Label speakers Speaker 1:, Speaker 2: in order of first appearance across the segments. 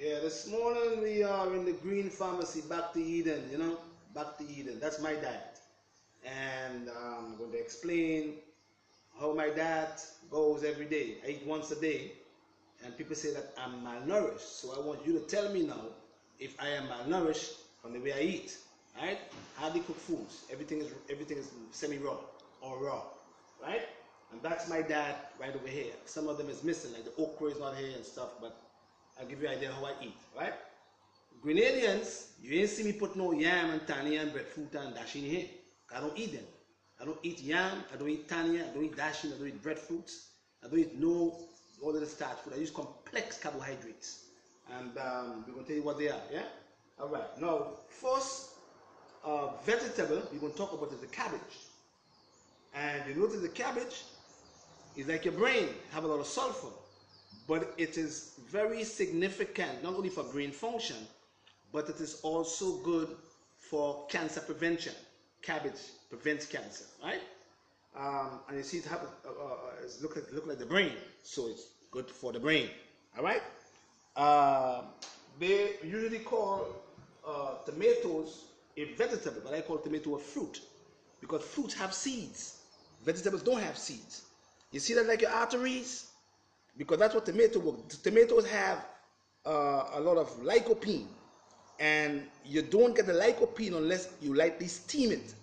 Speaker 1: Yeah, this morning we are in the green pharmacy, back to Eden, back to Eden. That's my diet. And I'm going to explain how my diet goes every day. I eat once a day, and people say that I'm malnourished. So I want you to tell me now if I am malnourished from the way I eat. Right? Hardly cooked foods. Everything is semi-raw or raw. Right? And that's my diet right over here. Some of them is missing, like the okra is not here and stuff, but I'll give you an idea how I eat, right? Grenadians, you ain't see me put no yam and tanya and breadfruit and dasheen here. I don't eat them. I don't eat yam, I don't eat tanya, I don't eat dasheen, I don't eat breadfruits, I don't eat no all of the starch food. I use complex carbohydrates. And we're going to tell you what they are, yeah? All right. Now, first vegetable we're going to talk about is the cabbage. And you notice the cabbage is like your brain, have a lot of sulfur. But it is very significant, not only for brain function, but it is also good for cancer prevention. Cabbage prevents cancer, right? And you see it happen, look like the brain, so it's good for the brain, all right? They usually call tomatoes a vegetable, but I call tomato a fruit, because fruits have seeds. Vegetables don't have seeds. You see that like your arteries? Because that's what tomatoes have a lot of lycopene, and you don't get the lycopene unless you lightly steam it.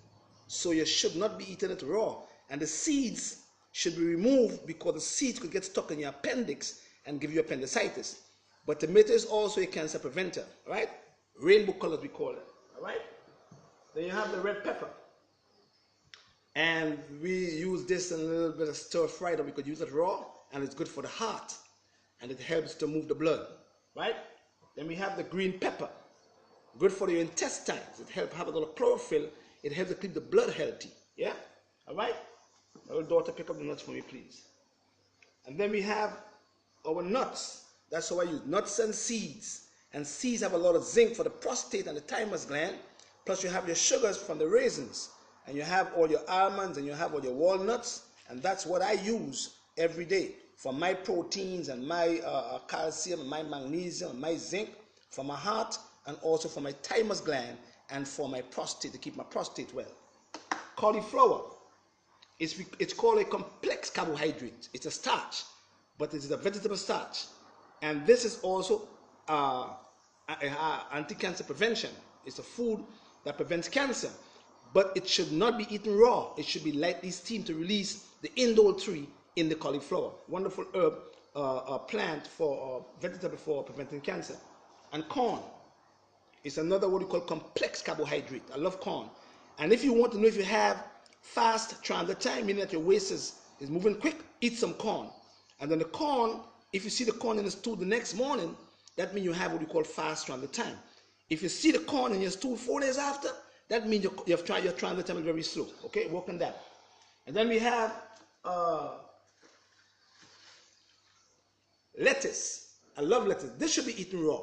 Speaker 1: So you should not be eating it raw, and the seeds should be removed because the seeds could get stuck in your appendix and give you appendicitis. But tomato is also a cancer preventer, right? Rainbow colors we call it, all right? Then you have the red pepper, and we use this in a little bit of stir fry, or we could use it raw. And it's good for the heart, and it helps to move the blood, right? Then we have the green pepper, good for your intestines. It helps have a lot of chlorophyll. It helps to keep the blood healthy, yeah? All right? My little daughter, pick up the nuts for me, please. And then we have our nuts. That's how I use nuts and seeds. And seeds have a lot of zinc for the prostate and the thymus gland. Plus you have your sugars from the raisins. And you have all your almonds, and you have all your walnuts. And that's what I use every day for my proteins and my calcium and my magnesium and my zinc, for my heart, and also for my thymus gland and for my prostate, to keep my prostate well. Cauliflower, it's called a complex carbohydrate. It's a starch, but it's a vegetable starch. And this is also anti-cancer prevention. It's a food that prevents cancer, but it should not be eaten raw. It should be lightly steamed to release the indole-3 in the cauliflower. Wonderful herb, plant for vegetable for preventing cancer. And corn is another what we call complex carbohydrate. I love corn. And if you want to know if you have fast transit time, meaning that your waist is moving quick, eat some corn. And then the corn, if you see the corn in the stool the next morning, that means you have what we call fast transit time. If you see the corn in your stool 4 days after, that means your transit time is very slow. Okay, work on that. And then we have lettuce. I love lettuce. This should be eaten raw.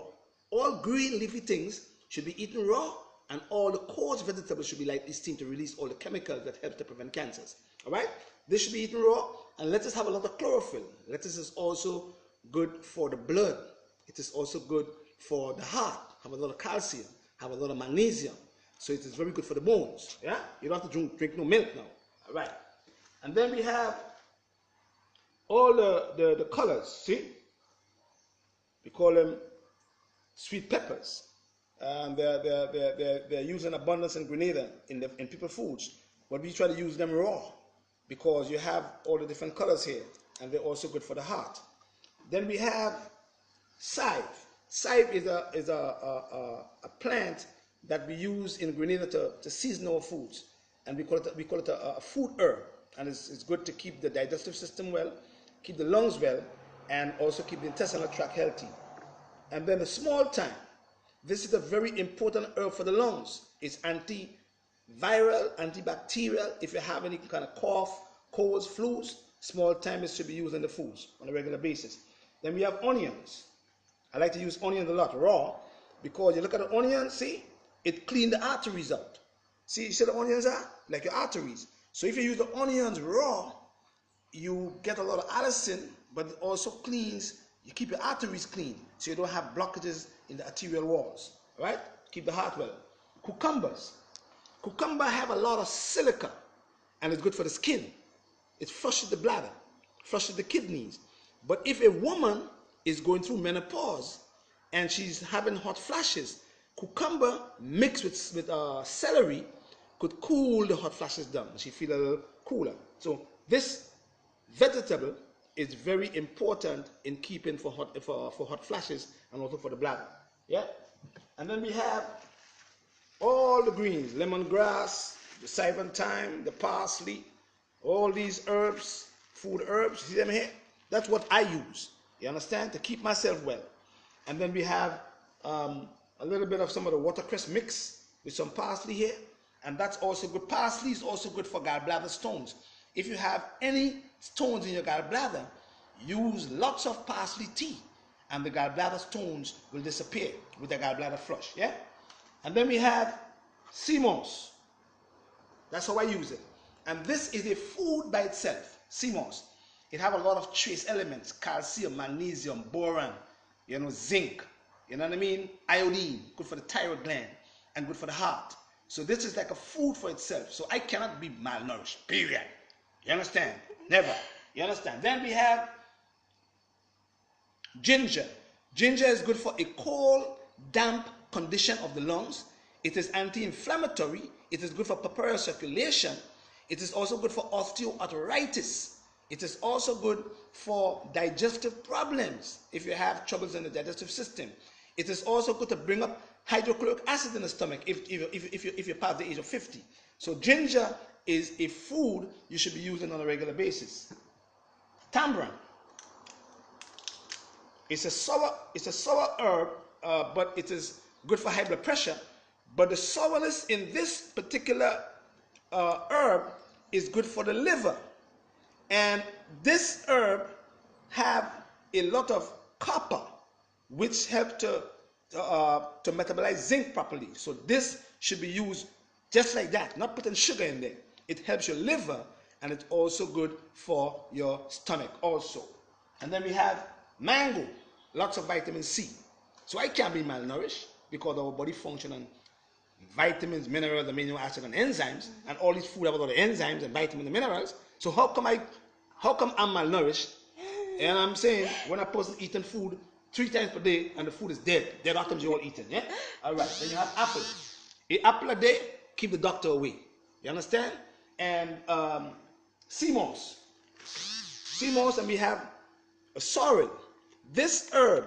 Speaker 1: All green leafy things should be eaten raw, and all the coarse vegetables should be lightly steamed to release all the chemicals that help to prevent cancers. All right? This should be eaten raw, and lettuce have a lot of chlorophyll. Lettuce is also good for the blood. It is also good for the heart. Have a lot of calcium, have a lot of magnesium. So it is very good for the bones. Yeah? You don't have to drink no milk now. All right? And then we have all the colors. See? We call them sweet peppers. They're used in abundance in Grenada in people foods, but we try to use them raw because you have all the different colors here, and they're also good for the heart. Then we have chive. Chive is a plant that we use in Grenada to season our foods, and we call it a food herb, and it's good to keep the digestive system well, keep the lungs well, and also keep the intestinal tract healthy. And then the small thyme. This is a very important herb for the lungs. It's antiviral, antibacterial. If you have any kind of cough, colds, flus, small thyme should be used in the foods on a regular basis. Then we have onions. I like to use onions a lot raw because you look at the onion, see, it cleans the arteries out. See the onions are like your arteries. So if you use the onions raw, you get a lot of allicin, but it also cleans You keep your arteries clean so you don't have blockages in the arterial walls. Right? Keep the heart well. Cucumbers. Cucumber have a lot of silica and it's good for the skin. It flushes the bladder, flushes the kidneys. But if a woman is going through menopause and she's having hot flashes, cucumber mixed with celery could cool the hot flashes down. She feel a little cooler. So this vegetable is very important in keeping for hot flashes and also for the bladder. Yeah. And then we have all the greens: lemongrass, the Sivan thyme, the parsley, all these herbs, food herbs. See them here? That's what I use. You understand? To keep myself well. And then we have a little bit of some of the watercress mix with some parsley here. And that's also good. Parsley is also good for gallbladder stones. If you have any stones in your gallbladder, use lots of parsley tea and the gallbladder stones will disappear with the gallbladder flush. Yeah? And then we have sea moss. That's how I use it. And this is a food by itself, sea moss. It have a lot of trace elements: calcium, magnesium, boron, zinc, you know what I mean? Iodine, good for the thyroid gland and good for the heart. So this is like a food for itself. So I cannot be malnourished, period. You understand? Never. You understand? Then we have ginger. Ginger is good for a cold, damp condition of the lungs. It is anti-inflammatory. It is good for pulmonary circulation. It is also good for osteoarthritis. It is also good for digestive problems if you have troubles in the digestive system. It is also good to bring up hydrochloric acid in the stomach if you're past the age of 50. So ginger is a food you should be using on a regular basis. Tamarind. It's a sour herb, but it is good for high blood pressure. But the sourness in this particular herb is good for the liver. And this herb have a lot of copper, which help to metabolize zinc properly. So this should be used just like that, not putting sugar in there. It helps your liver, and it's also good for your stomach also. And then we have mango, lots of vitamin C. So I can't be malnourished because our body function on vitamins, minerals, amino acids, and enzymes, and all these food have a lot of enzymes and vitamins and minerals. So how come I'm malnourished? And I'm saying when a person eating food 3 times per day and the food is dead atoms you all eating, yeah? All right. Then you have apple. An apple a day keep the doctor away. You understand? And sea moss. Sea moss, and we have a sorrel. This herb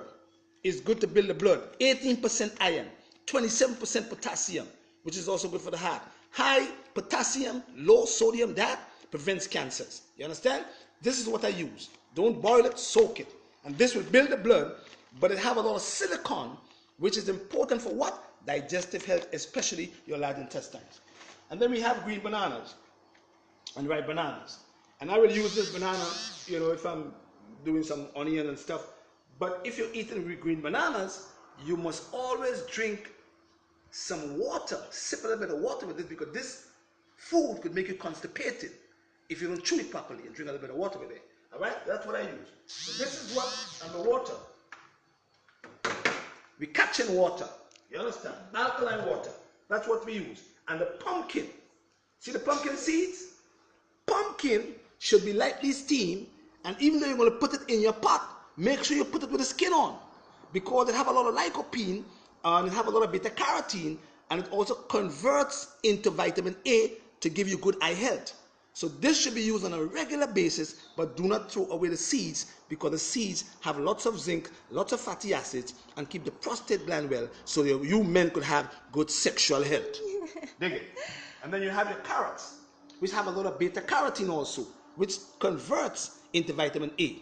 Speaker 1: is good to build the blood. 18% iron, 27% potassium, which is also good for the heart. High potassium, low sodium, that prevents cancers. You understand? This is what I use. Don't boil it, soak it. And this will build the blood, but it have a lot of silicon, which is important for what? Digestive health, especially your large intestines. And then we have green bananas and ripe bananas. And I will use this banana, if I'm doing some onion and stuff. But if you're eating green bananas, you must always drink some water. Sip a little bit of water with this, because this food could make you constipated if you don't chew it properly and drink a little bit of water with it. All right? That's what I use. So this is what, and the water. We catch in water. You understand? Alkaline water. That's what we use. And the pumpkin. See the pumpkin seeds? Pumpkin should be lightly steamed, and even though you're going to put it in your pot, make sure you put it with the skin on, because it have a lot of lycopene and it have a lot of beta carotene, and it also converts into vitamin A to give you good eye health. So this should be used on a regular basis, but do not throw away the seeds, because the seeds have lots of zinc, lots of fatty acids, and keep the prostate gland well, so you men could have good sexual health. Dig it. And then you have your carrots, which have a lot of beta carotene also, which converts into vitamin A.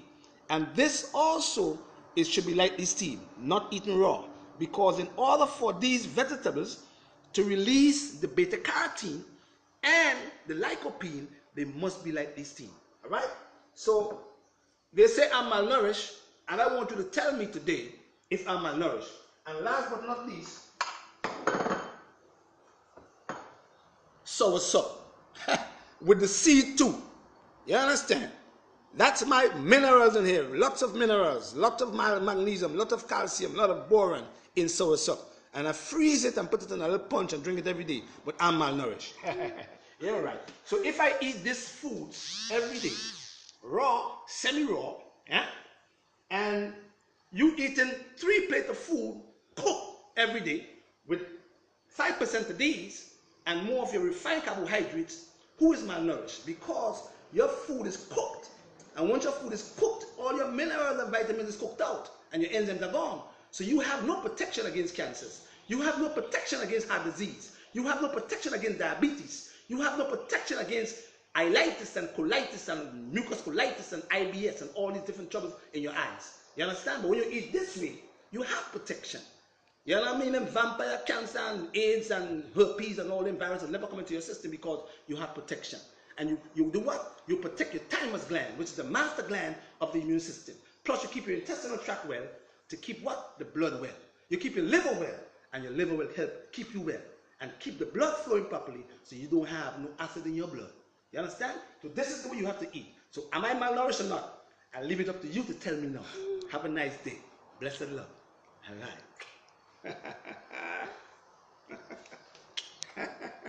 Speaker 1: And this also should be lightly steamed, not eaten raw, because in order for these vegetables to release the beta carotene and the lycopene, they must be lightly steamed. All right? So they say I'm malnourished, and I want you to tell me today if I'm malnourished. And last but not least, soursop with the seed too. You understand? That's my minerals in here. Lots of minerals, lots of magnesium, lot of calcium, lot of boron in soursop. And I freeze it and put it in a little punch and drink it every day. But I'm malnourished. You're right. So if I eat this food every day, raw, semi-raw, yeah, and you eating 3 plates of food cooked every day with 5% of these and more of your refined carbohydrates, who is malnourished? Because your food is cooked. And once your food is cooked, all your minerals and vitamins is cooked out and your enzymes are gone. So you have no protection against cancers. You have no protection against heart disease. You have no protection against diabetes. You have no protection against ilitis and colitis and mucus colitis and IBS and all these different troubles in your eyes. You understand? But when you eat this way, you have protection. You know what I mean? And vampire cancer and AIDS and herpes and all them viruses will never come into your system because you have protection. And you do what? You protect your thymus gland, which is the master gland of the immune system. Plus you keep your intestinal tract well to keep what? The blood well. You keep your liver well, and your liver will help keep you well and keep the blood flowing properly so you don't have no acid in your blood. You understand? So this is the way you have to eat. So am I malnourished or not? I'll leave it up to you to tell me now. Have a nice day. Blessed love. All right.